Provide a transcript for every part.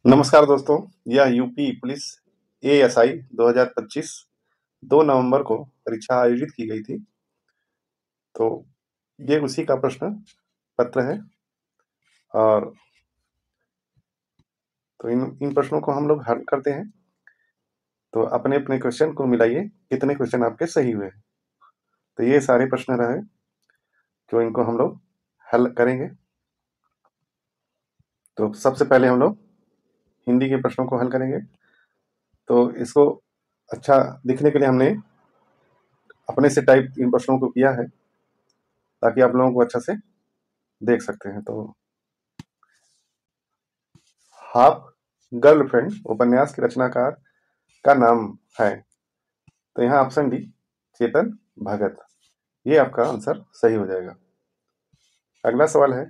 नमस्कार दोस्तों, यह यूपी पुलिस एएसआई 2025 2 नवंबर को परीक्षा आयोजित की गई थी। तो ये उसी का प्रश्न पत्र है और तो इन प्रश्नों को हम लोग हल करते हैं। तो अपने-अपने क्वेश्चन को मिलाइए, कितने क्वेश्चन आपके सही हुए हैं। तो ये सारे प्रश्न रहे, जो इनको हम लोग हल करेंगे। तो सबसे पहले हम लोग हिंदी के प्रश्नों को हल करेंगे। तो इसको अच्छा दिखने के लिए हमने अपने से टाइप इन प्रश्नों को किया है, ताकि आप लोगों को अच्छा से देख सकते हैं। तो हाफ गर्लफ्रेंड उपन्यास के रचनाकार का नाम है। तो यहाँ ऑप्शन डी चेतन भगत, ये आपका आंसर सही हो जाएगा। अगला सवाल है,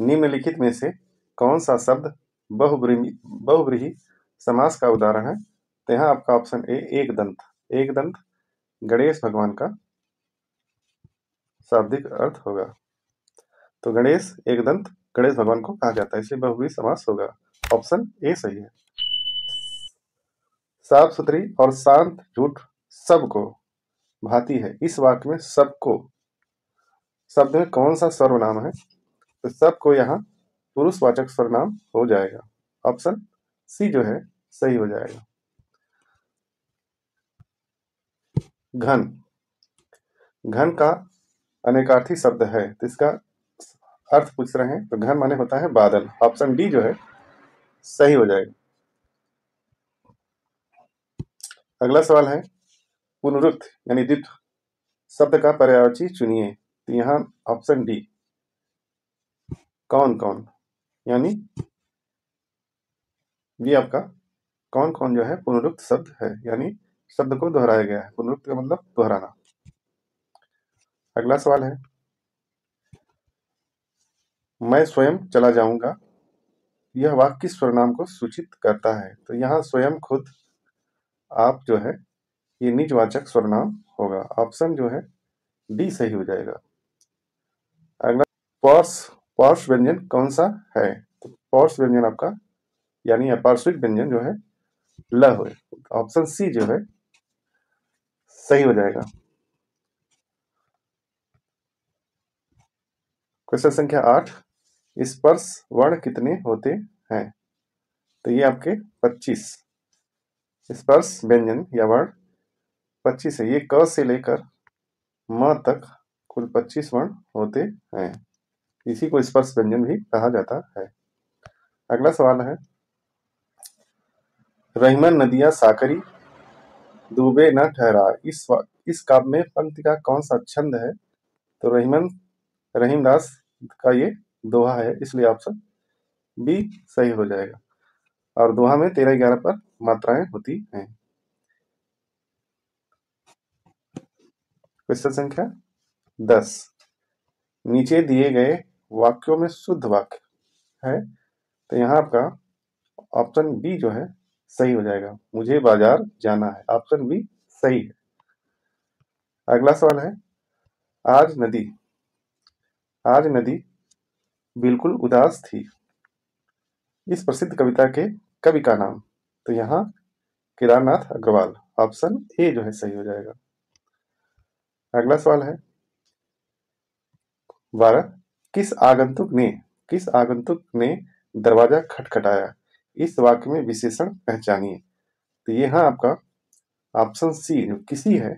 निम्नलिखित में से कौन सा शब्द बहुब्रीहि समास का उदाहरण है। तो यहाँ आपका ऑप्शन ए एक दंत गणेश भगवान का शाब्दिक अर्थ होगा। तो गणेश एक दंत गणेश भगवान को कहा जाता है, इसलिए बहुब्रीहि समास होगा। ऑप्शन ए सही है। साफ सुथरी और शांत झूठ सबको भाती है, इस वाक्य में सबको शब्द में कौन सा सर्वनाम है। तो सबको यहाँ पुरुषवाचक सर्वनाम हो जाएगा। ऑप्शन सी जो है सही हो जाएगा। घन, घन का अनेकार्थी शब्द है, तो इसका अर्थ पूछ रहे हैं। तो घन माने होता है बादल। ऑप्शन डी जो है सही हो जाएगा। अगला सवाल है, पुनरुक्त यानी द्वित्व शब्द का पर्यायवाची चुनिए। तो यहाँ ऑप्शन डी कौन कौन, यानी ये आपका कौन कौन जो है पुनरुक्त शब्द है, यानी शब्द को दोहराया गया है। पुनरुक्त का मतलब दोहराना। अगला सवाल है, मैं स्वयं चला जाऊंगा, यह वाक्य किस सर्वनाम को सूचित करता है। तो यहाँ स्वयं खुद आप जो है ये निजवाचक सर्वनाम होगा। ऑप्शन जो है डी सही हो जाएगा। अगला, पौर्ष व्यंजन कौन सा है। तो पौर्ष व्यंजन आपका यानी अपार्श्विक व्यंजन जो है ल हो। ऑप्शन सी जो है सही हो जाएगा। क्वेश्चन संख्या 8, स्पर्श वर्ण कितने होते हैं। तो ये आपके 25 स्पर्श व्यंजन या वर्ण 25 है। ये क से लेकर म तक कुल 25 वर्ण होते हैं। इसी को स्पर्श व्यंजन भी कहा जाता है। अगला सवाल है, रहीमन नदिया साकरी डूबे न ठहरा, इस काव्य में पंक्ति का कौन सा छंद है। तो रहीमदास का ये दोहा है, इसलिए ऑप्शन बी सही हो जाएगा। और दोहा में 13-11 पर मात्राएं होती हैं। क्वेश्चन संख्या 10, नीचे दिए गए वाक्यों में शुद्ध वाक्य है। तो यहाँ आपका ऑप्शन बी जो है सही हो जाएगा। मुझे बाजार जाना है। ऑप्शन बी सही है। अगला सवाल है, आज नदी बिल्कुल उदास थी, इस प्रसिद्ध कविता के कवि का नाम। तो यहाँ केदारनाथ अग्रवाल। ऑप्शन ए जो है सही हो जाएगा। अगला सवाल है, 12, किस आगंतुक ने दरवाजा खटखटाया, इस वाक्य में विशेषण पहचानिए। तो यहाँ आपका ऑप्शन सी जो किसी है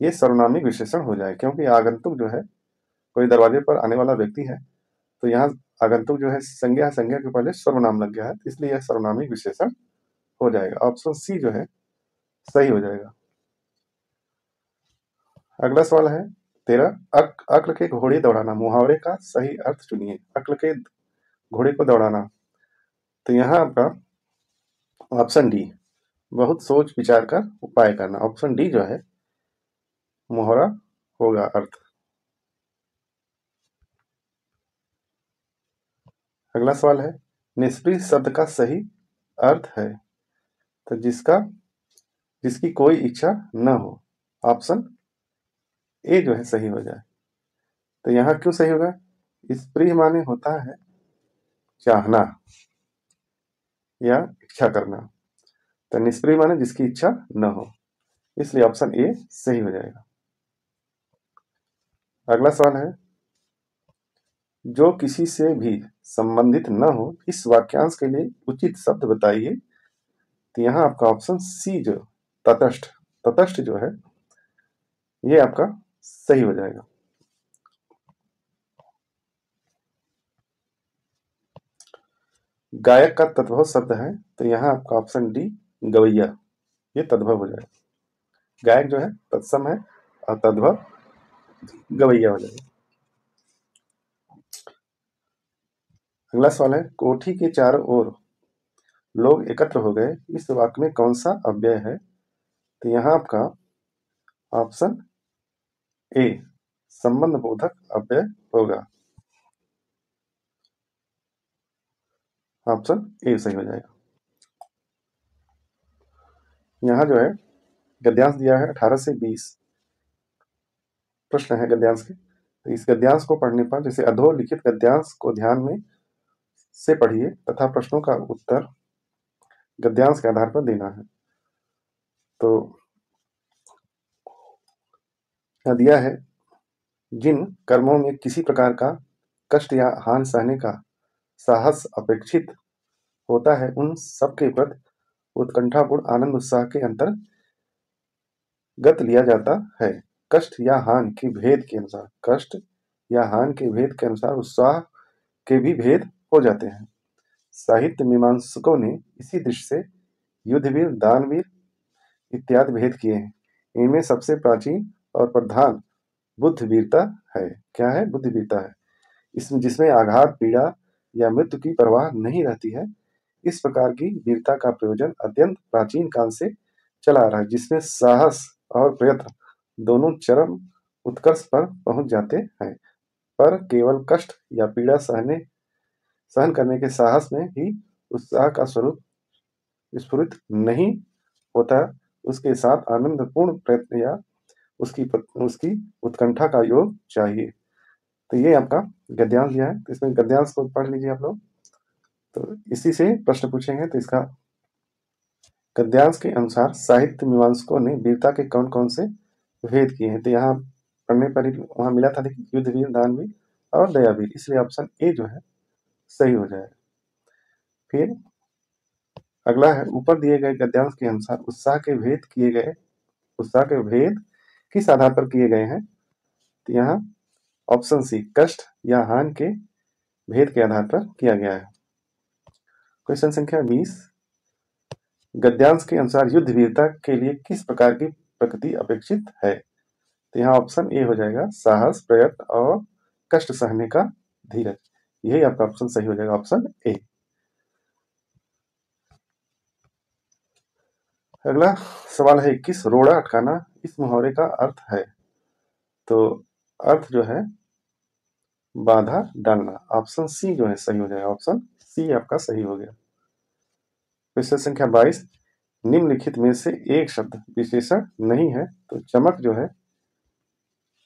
ये सर्वनामिक विशेषण हो जाए, क्योंकि आगंतुक जो है कोई दरवाजे पर आने वाला व्यक्ति है। तो यहाँ आगंतुक जो है संज्ञा के पहले सर्वनाम लग गया है, इसलिए यह सर्वनामिक विशेषण हो जाएगा। ऑप्शन सी जो है सही हो जाएगा। अगला सवाल है, 13, अक्ल के घोड़े दौड़ाना, मुहावरे का सही अर्थ चुनिए। अक्ल के घोड़े को दौड़ाना। तो यहाँ आपका ऑप्शन डी बहुत सोच विचार कर उपाय करना। ऑप्शन डी जो है मुहावरा होगा अर्थ। अगला सवाल है, निष्प्रिय शब्द का सही अर्थ है। तो जिसकी कोई इच्छा न हो। ऑप्शन ए जो है सही हो जाए। तो यहाँ क्यों सही होगा, स्प्रिय माने होता है चाहना या इच्छा करना। तो निष्प्रिय माने जिसकी इच्छा न हो, इसलिए ऑप्शन ए सही हो जाएगा। अगला सवाल है, जो किसी से भी संबंधित न हो, इस वाक्यांश के लिए उचित शब्द बताइए। तो यहाँ आपका ऑप्शन सी जो तटस्थ, तटस्थ जो है ये आपका सही हो जाएगा। गायक का तद्भव शब्द है, तो यहाँ आपका ऑप्शन डी गवैया, ये तद्भव हो जाएगा। गायक जो है तत्सम है और तद्भव गवैया हो जाएगा। अगला सवाल है, कोठी के चारों ओर लोग एकत्र हो गए, इस वाक्य में कौन सा अव्यय है? तो यहाँ आपका ऑप्शन ए संबंध बोधक अव्यय होगा। ऑप्शन ए सही हो जाएगा। यहाँ जो है गद्यांश दिया है 18 से 20 प्रश्न है गद्यांश के। तो इस गद्यांश को पढ़ने पर, जैसे अधोलिखित गद्यांश को ध्यान में से पढ़िए तथा प्रश्नों का उत्तर गद्यांश के आधार पर देना है। तो यहाँ दिया है, जिन कर्मों में किसी प्रकार का कष्ट या हानि सहने का साहस अपेक्षित होता है, उन सबके प्रति उत्कंठापूर्ण आनंद उत्साह के अंतर्गत लिया जाता है। कष्ट या हानि के भेद के अनुसार, कष्ट या हानि के भेद के अनुसार उत्साह के भी भेद हो जाते हैं। साहित्य मीमांसकों ने इसी दृष्टि से युद्धवीर, दानवीर इत्यादि भेद किए हैं। इनमें सबसे प्राचीन और प्रधान बुद्ध वीरता है। क्या है? बुद्ध वीरता है। इसमें जिसमें आघात, पीड़ा या मृत्यु की परवाह नहीं रहती है। इस प्रकार की वीरता का प्रयोजन अत्यंत प्राचीन काल से चला आ रहा है, जिसमें साहस और प्रयत्न दोनों चरम उत्कर्ष पर पहुंच जाते हैं। पर केवल कष्ट या पीड़ा सहन करने के साहस में ही उत्साह का स्वरूप स्फुरित नहीं होता, उसके साथ आनंदपूर्ण प्रयत्न या उसकी उत्कंठा का योग चाहिए। तो ये आपका गद्यांश दिया है, तो इसमें गद्यांश को पढ़ लीजिए आप लोग। तो इसी से प्रश्न पूछेंगे। तो इसका गद्यांश के अनुसार साहित्य मीमांसकों ने वीरता के कौन कौन से भेद किए हैं। तो यहाँ पढ़ने पर ही वहां मिला था, देखिए, युद्धवीर, दानवीर और दयावीर, इसलिए ऑप्शन ए जो है सही हो जाएगा। फिर अगला है, ऊपर दिए गए गद्यांश के अनुसार उत्साह के भेद किस आधार पर किए गए हैं? तो यहाँ ऑप्शन सी कष्ट या हानि के भेद के आधार पर किया गया है। क्वेश्चन संख्या 20, गद्यांश के अनुसार युद्ध वीरता के लिए किस प्रकार की प्रकृति अपेक्षित है? तो यहाँ ऑप्शन ए हो जाएगा, साहस, प्रयत्न और कष्ट सहने का धीरज। यही आपका ऑप्शन सही हो जाएगा, ऑप्शन ए। अगला सवाल है 21, रोड़ा अटकाना इस मुहावरे का अर्थ है? तो अर्थ जो है बाधा डालना। ऑप्शन सी जो है सही हो जाएगा, ऑप्शन सी आपका सही हो गया। क्वेश्चन संख्या 22, निम्नलिखित में से एक शब्द विशेषण नहीं है। तो चमक जो है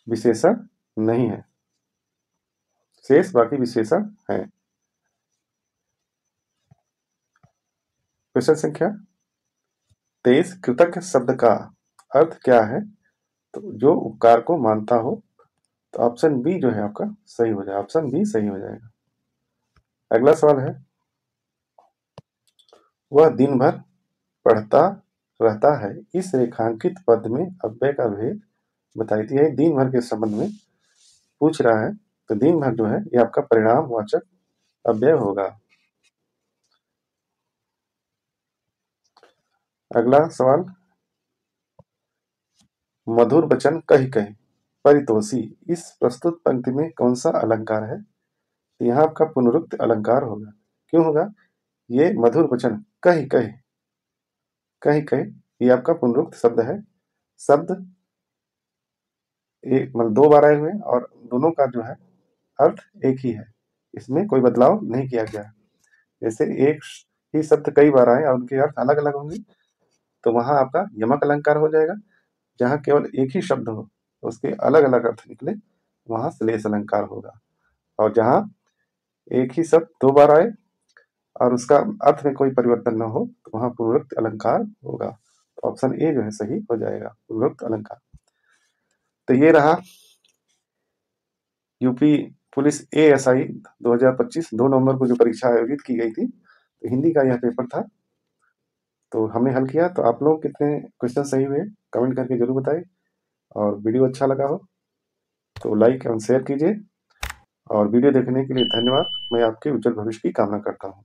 विशेषण नहीं है, शेष बाकी विशेषण है। क्वेश्चन संख्या 23, कृतज्ञ शब्द का अर्थ क्या है? तो जो उपकार को मानता हो। तो ऑप्शन बी जो है आपका सही हो जाएगा, ऑप्शन बी सही हो जाएगा। अगला सवाल है, वह दिन भर पढ़ता रहता है, इस रेखांकित पद में अव्यय का भेद बताई है। दिन भर के संबंध में पूछ रहा है, तो दिन भर जो है ये आपका परिणामवाचक अव्यय होगा। अगला सवाल, मधुर वचन कही कही परितोषी, इस प्रस्तुत पंक्ति में कौन सा अलंकार है? तो यहाँ आपका पुनरुक्त अलंकार होगा। क्यों होगा? ये मधुर वचन कही कही, कही कही ये आपका पुनरुक्त शब्द है। शब्द एक मतलब दो बार आए हुए और दोनों का जो है अर्थ एक ही है, इसमें कोई बदलाव नहीं किया गया। जैसे एक ही शब्द कई बार आए और उनके अर्थ अलग अलग होंगे, तो वहां आपका यमक अलंकार हो जाएगा। जहां केवल एक ही शब्द हो, उसके अलग अलग अर्थ निकले, वहां श्लेष अलंकार होगा। और जहां एक ही शब्द दो बार आए और उसका अर्थ में कोई परिवर्तन न हो तो वहाँ पूर्वोक्त अलंकार होगा। तो ऑप्शन ए जो है सही हो जाएगा, पूर्वोक्त अलंकार। तो ये रहा यूपी पुलिस एएसआई 2025 2 नवंबर को जो परीक्षा आयोजित की गई थी, तो हिंदी का यह पेपर था। तो हमने हल किया। तो आप लोग कितने क्वेश्चन सही हुए कमेंट करके जरूर बताएं, और वीडियो अच्छा लगा हो तो लाइक एवं शेयर कीजिए। और वीडियो देखने के लिए धन्यवाद। मैं आपके उज्जवल भविष्य की कामना करता हूँ।